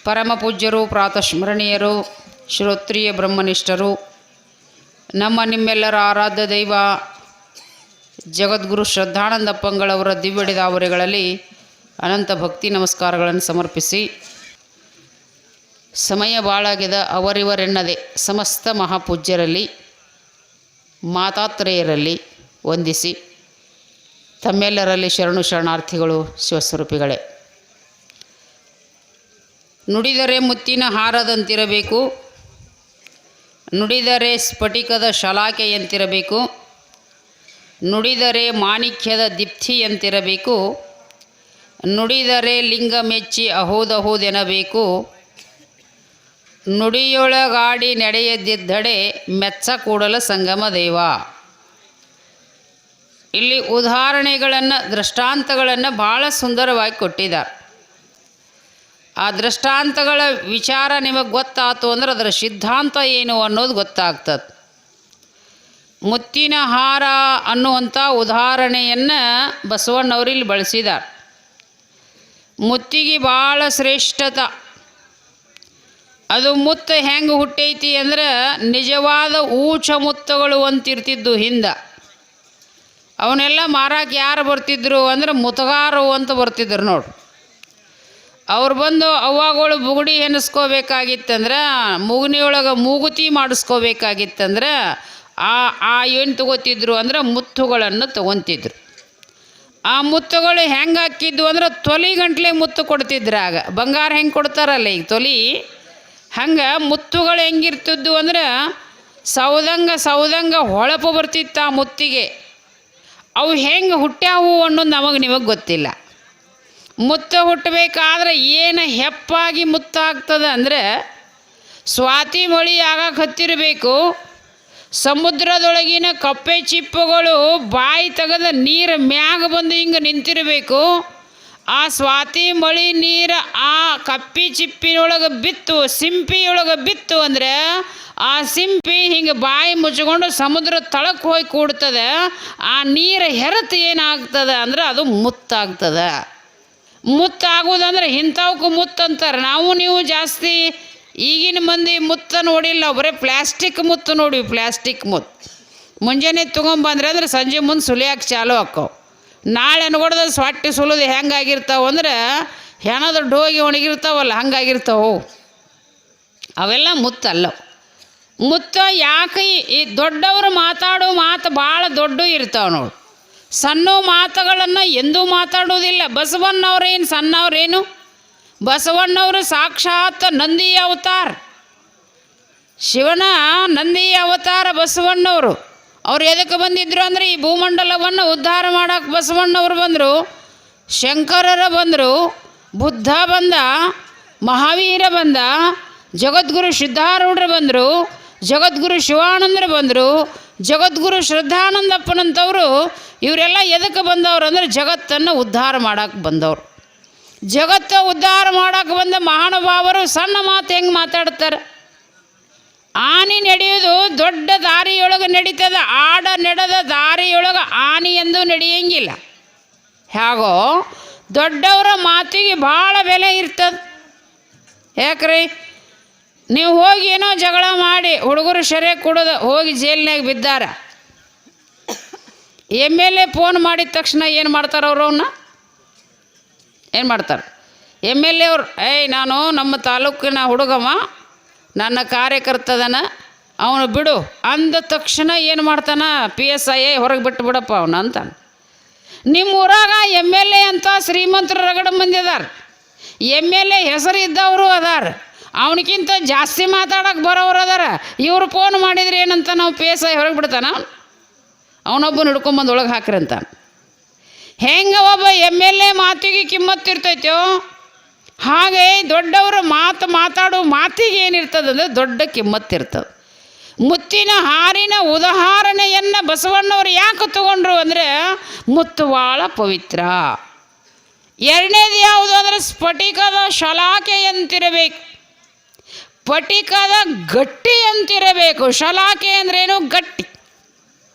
ಪರಮ ಪೂಜ್ಯರು, ಪ್ರಾತಸ್ಮರಣೀಯರು, ಶ್ರೋತ್ರಿಯ ಬ್ರಹ್ಮನಿಷ್ಠರು, ನಮ್ಮ ನಿಮ್ಮೆಲ್ಲರ ಆರಾಧ್ಯ ದೈವ ಜಗದ್ಗುರು ಶ್ರದ್ಧಾನಂದಪ್ಪಂಗಳವರ ದಿವ್ಯಡಿದಾವರೆಗಳಲ್ಲಿ ಅನಂತ ಭಕ್ತಿ ನಮಸ್ಕಾರಗಳನ್ನು ಸಮರ್ಪಿಸಿ, ಸಮಯ ಬಾಳಾಗಿದ ಅವರಿವರೆನ್ನದೆ ಸಮಸ್ತ ಮಹಾಪೂಜ್ಯರಲ್ಲಿ ಮಾತಾತ್ರೇಯರಲ್ಲಿ ವಂದಿಸಿ, ತಮ್ಮೆಲ್ಲರಲ್ಲಿ ಶರಣು ಶರಣಾರ್ಥಿಗಳು ಶಿವಸ್ವರೂಪಿಗಳೇ. ನುಡಿದರೆ ಮುತ್ತಿನ ಹಾರದಂತಿರಬೇಕು, ನುಡಿದರೆ ಸ್ಫಟಿಕದ ಶಲಾಕೆಯಂತಿರಬೇಕು, ನುಡಿದರೆ ಮಾಣಿಕ್ಯದ ದೀಪ್ತಿಯಂತಿರಬೇಕು, ನುಡಿದರೆ ಲಿಂಗ ಮೆಚ್ಚಿ ಅಹೋದಹೋದೆನಬೇಕು, ನುಡಿಯೊಳಗಾಡಿ ನಡೆಯದಿದ್ದಡೆ ಮೆಚ್ಚ ಕೂಡಲ ಸಂಗಮ ದೇವ. ಇಲ್ಲಿ ಉದಾಹರಣೆಗಳನ್ನು, ದೃಷ್ಟಾಂತಗಳನ್ನು ಭಾಳ ಸುಂದರವಾಗಿ ಕೊಟ್ಟಿದ್ದಾರೆ. ಆ ದೃಷ್ಟಾಂತಗಳ ವಿಚಾರ ನಿಮಗೆ ಗೊತ್ತಾಯ್ತು ಅಂದ್ರೆ ಅದರ ಸಿದ್ಧಾಂತ ಏನು ಅನ್ನೋದು ಗೊತ್ತಾಗ್ತದೆ. ಮುತ್ತಿನ ಹಾರ ಅನ್ನುವಂಥ ಉದಾಹರಣೆಯನ್ನು ಬಸವಣ್ಣವರಿಲ್ಲಿ ಬಳಸಿದ್ದಾರೆ. ಮುತ್ತಿಗೆ ಭಾಳ ಶ್ರೇಷ್ಠತ. ಅದು ಮುತ್ತು ಹೆಂಗೆ ಹುಟ್ಟೈತಿ ಅಂದ್ರೆ ನಿಜವಾದ ಊಚ ಮುತ್ತುಗಳು ಅಂತಿರ್ತಿದ್ದು ಹಿಂದೆ. ಅವನ್ನೆಲ್ಲ ಮಾರಕ್ಕೆ ಯಾರು ಬರ್ತಿದ್ರು ಅಂದ್ರೆ ಮುತಗಾರು ಅಂತ ಬರ್ತಿದ್ರು ನೋಡಿ. ಅವ್ರು ಬಂದು ಅವ್ವಾಗಳು ಬುಗುಡಿ ಹೆಣಸ್ಕೋಬೇಕಾಗಿತ್ತಂದ್ರೆ, ಮೂಗುನಿಯೊಳಗೆ ಮೂಗುತಿ ಮಾಡಿಸ್ಕೋಬೇಕಾಗಿತ್ತಂದ್ರೆ ಏನು ತಗೋತಿದ್ರು ಅಂದ್ರೆ ಮುತ್ತುಗಳನ್ನು ತಗೊತಿದ್ರು. ಆ ಮುತ್ತುಗಳು ಹೆಂಗೆ ಹಾಕಿದ್ವು ಅಂದ್ರೆ ತೊಲಿ ಗಂಟ್ಲೆ ಮುತ್ತು ಕೊಡ್ತಿದ್ರು. ಆಗ ಬಂಗಾರ ಹೆಂಗೆ ಕೊಡ್ತಾರಲ್ಲ ಈಗ ತೊಲಿ, ಹಂಗೆ ಮುತ್ತುಗಳು ಹೆಂಗಿರ್ತಿದ್ವು ಅಂದ್ರೆ ಸೌದಂಗ ಹೊಳಪು ಬರ್ತಿತ್ತು ಆ ಮುತ್ತಿಗೆ. ಅವು ಹೆಂಗೆ ಹುಟ್ಟ್ಯಾವು ಅನ್ನೋದು ನಿಮಗೆ ಗೊತ್ತಿಲ್ಲ. ಮುತ್ತು ಹುಟ್ಟಬೇಕಾದ್ರೆ ಏನು ಹೆಪ್ಪಾಗಿ ಮುತ್ತಾಗ್ತದೆ ಅಂದರೆ ಸ್ವಾತಿ ಮಳೆ ಆಗಕ್ಕೆ ಹತ್ತಿರಬೇಕು. ಸಮುದ್ರದೊಳಗಿನ ಕಪ್ಪೆ ಚಿಪ್ಪುಗಳು ಬಾಯಿ ತೆಗೆದ ನೀರು ಮ್ಯಾಗ ಬಂದು ಹಿಂಗೆ ನಿಂತಿರಬೇಕು. ಆ ಸ್ವಾತಿ ಮಳೆ ನೀರು ಆ ಕಪ್ಪಿ ಚಿಪ್ಪಿನೊಳಗೆ ಬಿತ್ತು, ಸಿಂಪಿಯೊಳಗೆ ಬಿತ್ತು ಅಂದರೆ ಆ ಸಿಂಪಿ ಹಿಂಗೆ ಬಾಯಿ ಮುಚ್ಕೊಂಡು ಸಮುದ್ರ ತಳಕ್ಕೆ ಹೋಗಿ ಕೂಡ್ತದೆ. ಆ ನೀರು ಹೆರತು ಏನಾಗ್ತದೆ ಅಂದ್ರೆ ಅದು ಮುತ್ತಾಗ್ತದೆ. ಮುತ್ತಾಗೋದಂದ್ರೆ ಇಂಥವಕ್ಕೂ ಮುತ್ತಂತಾರೆ. ನೀವು ಜಾಸ್ತಿ ಈಗಿನ ಮಂದಿ ಮುತ್ತ ನೋಡಿಲ್ಲ, ಬರೀ ಪ್ಲ್ಯಾಸ್ಟಿಕ್ ಮುತ್ತು ನೋಡಿ. ಪ್ಲ್ಯಾಸ್ಟಿಕ್ ಮುತ್ತು ಮುಂಜಾನೆ ತೊಗೊಂಬಂದ್ರೆ ಅಂದ್ರೆ ಸಂಜೆ ಮುಂದೆ ಸುಲಿಯಾಕೆ ಚಾಲು ಹಾಕವು. ನಾಳೆ ಅನ್ಕೊಡ್ದ ಸೊಟ್ಟೆ ಸುಲಿದು ಹೆಂಗಾಗಿರ್ತಾವೆ ಅಂದ್ರೆ ಹೆಣದ ಡೋಗಿ ಒಣಗಿರ್ತಾವಲ್ಲ ಹಂಗಾಗಿರ್ತಾವೆ. ಅವೆಲ್ಲ ಮುತ್ತಲ್ಲ. ಮುತ್ತು ಯಾಕೆ ಈ ದೊಡ್ಡವರು ಮಾತಾಡೋ ಮಾತು ಭಾಳ ದೊಡ್ಡ ಇರ್ತಾವೆ ನೋಡಿ. ಸಣ್ಣ ಮಾತುಗಳನ್ನು ಎಂದೂ ಮಾತಾಡೋದಿಲ್ಲ. ಬಸವಣ್ಣವ್ರೇನು ಸಣ್ಣವ್ರೇನು? ಬಸವಣ್ಣವರು ಸಾಕ್ಷಾತ್ ನಂದಿ ಅವತಾರ, ಶಿವನ ನಂದಿ ಅವತಾರ ಬಸವಣ್ಣವರು. ಅವ್ರು ಎದಕ್ಕೆ ಬಂದಿದ್ರು ಅಂದರೆ ಈ ಭೂಮಂಡಲವನ್ನು ಉದ್ಧಾರ ಮಾಡೋಕ್ಕೆ ಬಸವಣ್ಣವರು ಬಂದರು, ಶಂಕರರ ಬಂದರು, ಬುದ್ಧ ಬಂದ, ಮಹಾವೀರ ಬಂದ, ಜಗದ್ಗುರು ಸಿದ್ಧಾರೂಢರು ಬಂದರು, ಜಗದ್ಗುರು ಶಿವಾನಂದರು ಬಂದರು, ಜಗದ್ಗುರು ಶ್ರದ್ಧಾನಂದಪ್ಪನಂಥವರು. ಇವರೆಲ್ಲ ಎದಕ್ಕೆ ಬಂದವರು ಅಂದರೆ ಜಗತ್ತನ್ನು ಉದ್ಧಾರ ಮಾಡೋಕ್ಕೆ ಬಂದವರು. ಜಗತ್ತು ಉದ್ಧಾರ ಮಾಡೋಕ್ಕೆ ಬಂದ ಮಹಾನುಭಾವರು ಸಣ್ಣ ಮಾತು ಹೆಂಗೆ ಮಾತಾಡ್ತಾರೆ? ಆನೆ ನಡೆಯೋದು ದೊಡ್ಡ ದಾರಿಯೊಳಗೆ ನಡೀತದೆ, ಆಡ ನಡೆದ ದಾರಿಯೊಳಗೆ ಆನೆ ಎಂದು ನಡೆಯಂಗಿಲ್ಲ. ಹೇಗೋ ದೊಡ್ಡವರ ಮಾತಿಗೆ ಭಾಳ ಬೆಲೆ ಇರ್ತದೆ. ಯಾಕ್ರಿ, ನೀವು ಹೋಗಿ ಏನೋ ಜಗಳ ಮಾಡಿ ಹುಡುಗರು ಸೆರೆ ಕೊಡೋದು ಹೋಗಿ ಜೈಲಿನಾಗ ಬಿದ್ದಾರ. MLA ಫೋನ್ ಮಾಡಿದ ತಕ್ಷಣ ಏನು ಮಾಡ್ತಾರೆ ಅವರು? ಏನು ಮಾಡ್ತಾರೆ? MLA ಅವ್ರು ನಾನು ನಮ್ಮ ತಾಲೂಕಿನ ಹುಡುಗಮ್ಮ, ನನ್ನ ಕಾರ್ಯಕರ್ತದನ, ಅವನು ಬಿಡು ಅಂದ ತಕ್ಷಣ ಏನು ಮಾಡ್ತಾನ? PSI ಹೊರಗೆ ಬಿಟ್ಟು ಬಿಡಪ್ಪ ಅವನು ಅಂತಾನೆ. ನಿಮ್ಮ ಊರಾಗ MLA ಅಂತ ಶ್ರೀಮಂತರು ರಗಡ ಮಂದಿ ಅದಾರ, MLA ಹೆಸರು ಇದ್ದವರು ಅದಾರ, ಅವನಿಗಿಂತ ಜಾಸ್ತಿ ಮಾತಾಡೋಕೆ ಬರೋರು ಅದಾರ. ಇವರು ಫೋನ್ ಮಾಡಿದ್ರೆ ಏನಂತ ನಾವು PSI ಹೊರಗೆ ಬಿಡ್ತಾನ, ಅವನೊಬ್ಬನ ಹಿಡ್ಕೊಂಬಂದು ಒಳಗೆ ಹಾಕ್ರಿ ಅಂತ. ಹೆಂಗೆ ಒಬ್ಬ MLA ಮಾತಿಗೆ ಕಿಮ್ಮತ್ತಿರ್ತೈತೋ ಹಾಗೆ ದೊಡ್ಡವರು ಮಾತಾಡೋ ಮಾತಿಗೆ ಏನಿರ್ತದಂದ್ರೆ ದೊಡ್ಡ ಕಿಮ್ಮತ್ತಿರ್ತದೆ. ಮುತ್ತಿನ ಹಾರಿನ ಉದಾಹರಣೆಯನ್ನು ಬಸವಣ್ಣವರು ಯಾಕೆ ತಗೊಂಡ್ರು ಅಂದರೆ ಮುತ್ತು ಭಾಳ ಪವಿತ್ರ. ಎರಡನೇದು ಯಾವುದು ಅಂದರೆ ಸ್ಫಟಿಕದ ಶಲಾಕೆಯಂತಿರಬೇಕು, ಸ್ಫಟಿಕದ ಗಟ್ಟಿಯಂತಿರಬೇಕು. ಶಲಾಕೆ ಅಂದ್ರೇನು? ಗಟ್ಟಿ.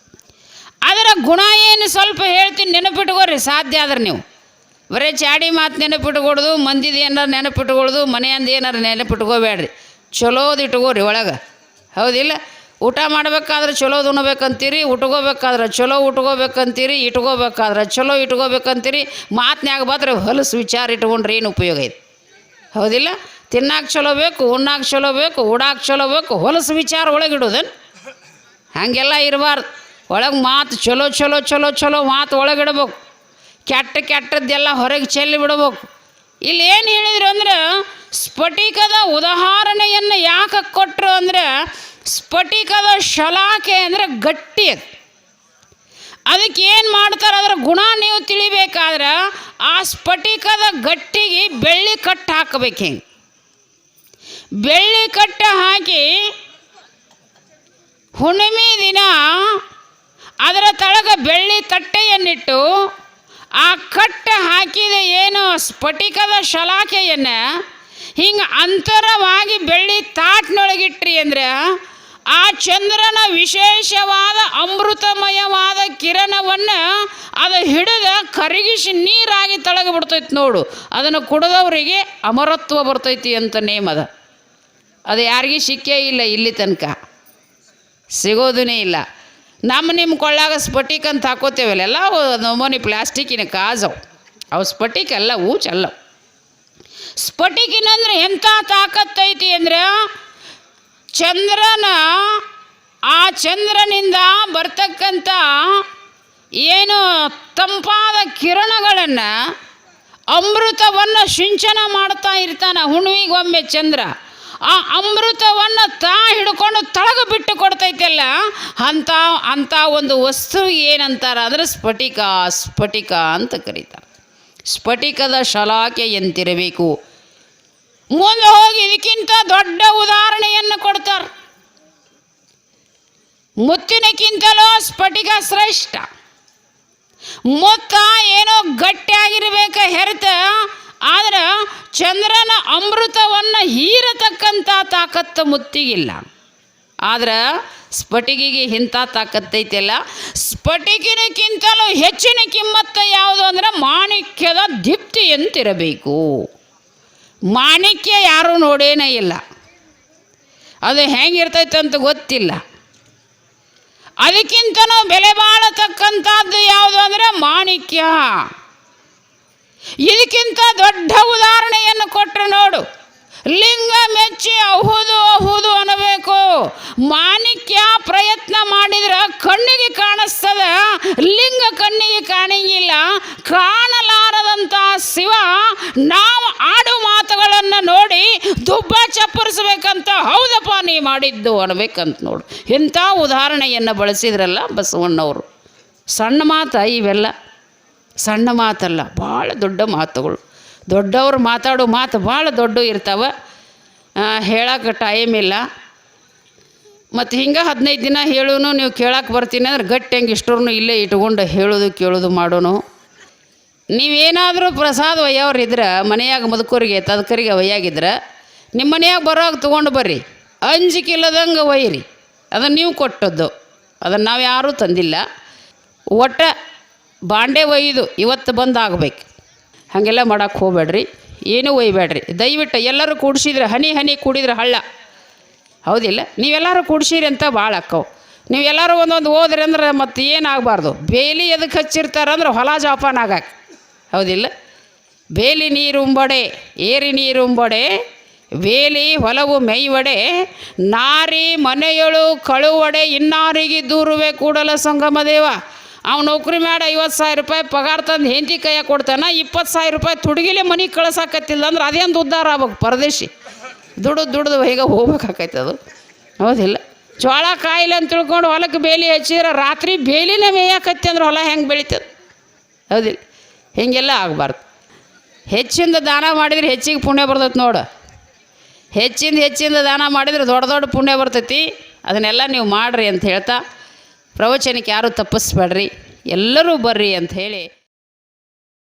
ಅದರ ಗುಣ ಏನು ಸ್ವಲ್ಪ ಹೇಳ್ತೀನಿ, ನೆನಪಿಟ್ಕೋರಿ ಸಾಧ್ಯ ಆದ್ರೆ ನೀವು. ಬರೀ ಚಾಡಿ ಮಾತು ನೆನಪಿಟ್ಕೊಡ್ದು, ಮಂದಿದು ಏನಾರು ನೆನಪಿಟ್ಕೊಳ್ದು, ಮನೆಯಂದು ಏನಾರು ನೆನಪಿಟ್ಕೋಬೇಡ್ರಿ. ಚಲೋದು ಇಟ್ಕೋರಿ ಒಳಗೆ. ಹೌದಿಲ್ಲ? ಊಟ ಮಾಡ್ಬೇಕಾದ್ರೆ ಚಲೋದು ಉಣ್ಬೇಕಂತೀರಿ, ಉಟ್ಕೋಬೇಕಾದ್ರೆ ಚಲೋ ಉಟ್ಕೋಬೇಕಂತೀರಿ, ಇಟ್ಕೋಬೇಕಾದ್ರೆ ಚಲೋ ಇಟ್ಕೋಬೇಕಂತೀರಿ. ಮಾತನ್ಯಾಗ ಮಾತ್ರ ಹೊಲಸು ವಿಚಾರ ಇಟ್ಕೊಂಡ್ರೆ ಏನು ಉಪಯೋಗ ಐತೆ? ಹೌದಿಲ್ಲ? ತಿನ್ನಾಕ ಚಲೋ ಬೇಕು, ಉಣ್ಣಾಕ ಚಲೋ ಬೇಕು, ಉಡಾಕ ಚಲೋ ಬೇಕು, ಹೊಲಸು ವಿಚಾರ ಒಳಗಿಡೋದನ್ನು ಹಾಗೆಲ್ಲ ಇರಬಾರ್ದು. ಒಳಗೆ ಮಾತು ಚಲೋ ಚಲೋ ಚಲೋ ಚಲೋ ಮಾತು ಒಳಗಿಡ್ಬೇಕು. ಕೆಟ್ಟದ್ದೆಲ್ಲ ಹೊರಗೆ ಚೆಲ್ಲಿ ಬಿಡ್ಬೇಕು. ಇಲ್ಲಿ ಏನು ಹೇಳಿದ್ರು ಅಂದ್ರೆ, ಸ್ಫಟಿಕದ ಉದಾಹರಣೆಯನ್ನು ಯಾಕೆ ಕೊಟ್ಟರು ಅಂದರೆ, ಸ್ಫಟಿಕದ ಶಲಾಕೆ ಅಂದರೆ ಗಟ್ಟಿ. ಅದಕ್ಕೆ ಏನು ಮಾಡ್ತಾರೆ, ಅದರ ಗುಣ ನೀವು ತಿಳಿಬೇಕಾದ್ರೆ ಆ ಸ್ಫಟಿಕದ ಗಟ್ಟಿಗೆ ಬೆಳ್ಳಿ ಕಟ್ಟು ಹಾಕಬೇಕು. ಹಿಂಗೆ ಬೆಳ್ಳಿ ಕಟ್ಟು ಹಾಕಿ ಹುಣ್ಣಿಮೆ ದಿನ ಅದರ ತಳಗ ಬೆಳ್ಳಿ ತಟ್ಟೆಯನ್ನಿಟ್ಟು ಆ ಕಟ್ಟು ಹಾಕಿದ ಏನು ಸ್ಫಟಿಕದ ಶಲಾಕೆಯನ್ನು ಹಿಂಗೆ ಅಂತರವಾಗಿ ಬೆಳ್ಳಿ ತಾಟ್ನೊಳಗಿಟ್ರಿ ಅಂದರೆ ಆ ಚಂದ್ರನ ವಿಶೇಷವಾದ ಅಮೃತಮಯವಾದ ಕಿರಣವನ್ನು ಅದು ಹಿಡಿದು ಕರಗಿಸಿ ನೀರಾಗಿ ತಳಗೆ ಬಿಡ್ತೈತಿ ನೋಡು. ಅದನ್ನು ಕುಡಿದವರಿಗೆ ಅಮರತ್ವ ಬರ್ತೈತಿ ಅಂತ ನೇಮದ. ಅದು ಯಾರಿಗೂ ಸಿಕ್ಕೇ ಇಲ್ಲ, ಇಲ್ಲಿ ತನಕ ಸಿಗೋದೇ ಇಲ್ಲ. ನಿಮ್ಮ ಕೊಳ್ಳಾಗ ಸ್ಫಟಿಕ ಅಂತ ಹಾಕೋತೇವಲ್ಲ, ಎಲ್ಲ ನಮೂನಿ ಪ್ಲಾಸ್ಟಿಕ್ಕಿನ ಕಾಜವು. ಅವು ಸ್ಫಟಿಕ ಅಲ್ಲ, ಊಚಲ್ಲ. ಸ್ಫಟಿಕಿನಂದ್ರೆ ಎಂಥ ತಾಕತ್ತೈತಿ ಅಂದರೆ, ಆ ಚಂದ್ರನಿಂದ ಬರ್ತಕ್ಕಂಥ ಏನು ತಂಪಾದ ಕಿರಣಗಳನ್ನು, ಅಮೃತವನ್ನು ಸಿಂಚನ ಮಾಡ್ತಾ ಇರ್ತಾನೆ ಹುಣ್ಣಿಮೆಗೊಮ್ಮೆ ಚಂದ್ರ. ಆ ಅಮೃತವನ್ನು ಹಿಡ್ಕೊಂಡು ತಳಗ ಬಿಟ್ಟು ಕೊಡ್ತೈತಲ್ಲ, ಅಂಥ ಒಂದು ವಸ್ತು ಏನಂತಾರೆ ಅಂದರೆ ಸ್ಫಟಿಕ ಅಂತ ಕರೀತಾರೆ. ಸ್ಫಟಿಕದ ಶಲಾಕೆ ಎಂತಿರಬೇಕು. ಮುಂದೆ ಹೋಗಿ ಇದಕ್ಕಿಂತ ದೊಡ್ಡ ಉದಾಹರಣೆಯನ್ನು ಕೊಡ್ತಾರೆ. ಮುತ್ತಿನಕ್ಕಿಂತಲೂ ಸ್ಫಟಿಕ ಶ್ರೇಷ್ಠ. ಮುತ್ತ ಏನೋ ಗಟ್ಟಿಯಾಗಿರ್ಬೇಕು ಹೆರ್ತ, ಆದ್ರೆ ಚಂದ್ರನ ಅಮೃತವನ್ನು ಹೀರತಕ್ಕಂಥ ತಾಕತ್ತು ಮುತ್ತಿಗಿಲ್ಲ. ಆದ್ರೆ ಸ್ಫಟಿಕಿಗೆ ಇಂಥ ತಾಕತ್ತೈತಿಲ್ಲ. ಸ್ಫಟಿಕಿನಕ್ಕಿಂತಲೂ ಹೆಚ್ಚಿನ ಕಿಮ್ಮತ್ತು ಯಾವುದು ಅಂದರೆ ಮಾಣಿಕ್ಯದ ದೀಪ್ತಿ ಅಂತಿರಬೇಕು. ಮಾಣಿಕ್ಯ ಯಾರೂ ನೋಡೇನೇ ಇಲ್ಲ, ಅದು ಹೆಂಗಿರ್ತೈತೆ ಅಂತ ಗೊತ್ತಿಲ್ಲ. ಅದಕ್ಕಿಂತನೂ ಬೆಲೆ ಬಾಳತಕ್ಕಂಥದ್ದು ಯಾವುದು ಅಂದರೆ ಮಾಣಿಕ್ಯ. ಇದಕ್ಕಿಂತ ದೊಡ್ಡ ಉದಾಹರಣೆಯನ್ನು ಕೊಟ್ಟರೆ ನೋಡು, ಲಿಂಗ ಮೆಚ್ಚಿ ಹೌದು ಅನ್ನಬೇಕು. ಮಾಣಿಕ್ಯ ಪ್ರಯತ್ನ ಮಾಡಿದ್ರೆ ಕಣ್ಣಿಗೆ ಕಾಣಿಸ್ತದ, ಲಿಂಗ ಕಣ್ಣಿಗೆ ಕಾಣಂಗಿಲ್ಲ. ಕಾಣಲಾರದಂಥ ಶಿವ ನಾವು ಆಡು ಮಾತುಗಳನ್ನು ನೋಡಿ ದುಬ್ಬ ಚಪ್ಪರಿಸ್ಬೇಕಂತ, ಹೌದಪ್ಪ ನೀ ಮಾಡಿದ್ದು ಅನ್ಬೇಕಂತ ನೋಡು. ಇಂಥ ಉದಾಹರಣೆಯನ್ನು ಬಳಸಿದ್ರಲ್ಲ ಬಸವಣ್ಣವರು. ಸಣ್ಣ ಮಾತ ಇವೆಲ್ಲ, ಸಣ್ಣ ಮಾತಲ್ಲ, ಭಾಳ ದೊಡ್ಡ ಮಾತುಗಳು. ದೊಡ್ಡವ್ರು ಮಾತಾಡೋ ಮಾತು ಭಾಳ ದೊಡ್ಡ ಇರ್ತಾವೆ, ಹೇಳೋಕೆ ಟೈಮ್ ಇಲ್ಲ. ಮತ್ತು ಹಿಂಗೆ 15 ದಿನ ಹೇಳೋನು, ನೀವು ಕೇಳಕ್ಕೆ ಬರ್ತೀನಿ ಅಂದ್ರೆ ಗಟ್ಟಿ ಹೆಂಗೆ ಇಷ್ಟರನ್ನು ಇಲ್ಲೇ ಇಟ್ಕೊಂಡು ಹೇಳೋದು ಕೇಳೋದು ಮಾಡೋನು. ನೀವೇನಾದರೂ ಪ್ರಸಾದ ಒಯ್ಯವ್ರು ಇದ್ರೆ ಮನೆಯಾಗ ಮುದುಕರಿಗೆ ತದಕರಿಗೆ ಒಯ್ಯಾಗಿದ್ರೆ ನಿಮ್ಮ ಮನೆಯಾಗ ಬರೋವಾಗ ತೊಗೊಂಡು ಬರ್ರಿ. ಅಂಜಿಕಿಲ್ಲದಂಗೆ ಒಯ್ಯಿರಿ, ಅದನ್ನು ನೀವು ಕೊಟ್ಟದ್ದು, ಅದನ್ನು ನಾವು ಯಾರೂ ತಂದಿಲ್ಲ. ಒಟ್ಟ ಬಾಂಡೆ ಒಯ್ದು ಇವತ್ತು ಬಂದು ಆಗಬೇಕು, ಹಾಗೆಲ್ಲ ಮಾಡೋಕ್ಕೆ ಹೋಗ್ಬೇಡ್ರಿ, ಏನೂ ಒಯ್ಬೇಡ್ರಿ. ದಯವಿಟ್ಟು ಎಲ್ಲರೂ ಕೂಡಿಸಿದ್ರೆ ಹನಿ ಹನಿ ಕೂಡಿದ್ರೆ ಹಳ್ಳ. ಹೌದಿಲ್ಲ? ನೀವೆಲ್ಲರೂ ಕೂಡಿಸಿರಿ ಅಂತ ಭಾಳ ಅಕ್ಕವು. ನೀವೆಲ್ಲರೂ ಒಂದೊಂದು ಹೋದ್ರಿ ಅಂದ್ರೆ ಮತ್ತೆ ಏನಾಗಬಾರ್ದು. ಬೇಲಿ ಎದಕ್ಕೆ ಹಚ್ಚಿರ್ತಾರಂದ್ರೆ ಹೊಲ ಜೋಪಾನ ಆಗಕ್ಕೆ. ಹೌದಿಲ್ಲ? ಬೇಲಿ ನೀರುಂಬಡೆ ಏರಿ ನೀರುಂಬಡೆ, ಬೇಲಿ ಹೊಲವು ಮೇಯ್ವಡೆ, ನಾರಿ ಮನೆಯೊಳು ಕಳುವಡೆ, ಇನ್ನಾರಿಗೆ ದೂರುವೆ ಕೂಡಲ ಸಂಗಮ ದೇವ. ಅವ್ನು ನೌಕರಿ ಮಾಡಿ 50,000 ರೂಪಾಯಿ ಪಗಾರ ತಂದು ಹೆಂಡತಿ ಕೈಯಾಗ ಕೊಡ್ತಾನೆ, 20,000 ರೂಪಾಯಿ ತುಡುಗಿಲೆ ಮನೆಗೆ ಕಳ್ಸಾಕತ್ತಿಲ್ಲ ಅಂದ್ರೆ ಅದೇನು ಉದ್ಧಾರ ಆಗ್ಬೇಕು? ಪರದೇಶಿ ದುಡ್ದು ಹೇಗೆ ಹೋಗ್ಬೇಕಾಕೈತೆ ಅದು. ಹೌದಿಲ್ಲ? ಜೋಳ ಕಾಯಿಲೆ ಅಂತ ತಿಳ್ಕೊಂಡು ಹೊಲಕ್ಕೆ ಬೇಲಿ ಹಚ್ಚಿದ್ರೆ ರಾತ್ರಿ ಬೇಲಿನೇ ಮೇಯಕತ್ತಿ ಅಂದ್ರೆ ಹೊಲ ಹೆಂಗೆ ಬೆಳೀತದೆ? ಹೌದಿಲ್ಲ? ಹೀಗೆಲ್ಲ ಆಗಬಾರ್ದು. ಹೆಚ್ಚಿಂದ ದಾನ ಮಾಡಿದ್ರೆ ಹೆಚ್ಚಿಗೆ ಪುಣ್ಯ ಬರ್ತೈತೆ ನೋಡು. ಹೆಚ್ಚಿಂದ ದಾನ ಮಾಡಿದ್ರೆ ದೊಡ್ಡ ಪುಣ್ಯ ಬರ್ತೈತಿ. ಅದನ್ನೆಲ್ಲ ನೀವು ಮಾಡಿರಿ ಅಂತ ಹೇಳ್ತಾ, ಪ್ರವಚನಕ್ಕೆ ಯಾರೂ ತಪ್ಪಿಸ್ಬೇಡ್ರಿ, ಎಲ್ಲರೂ ಬರ್ರಿ ಅಂತ ಹೇಳಿ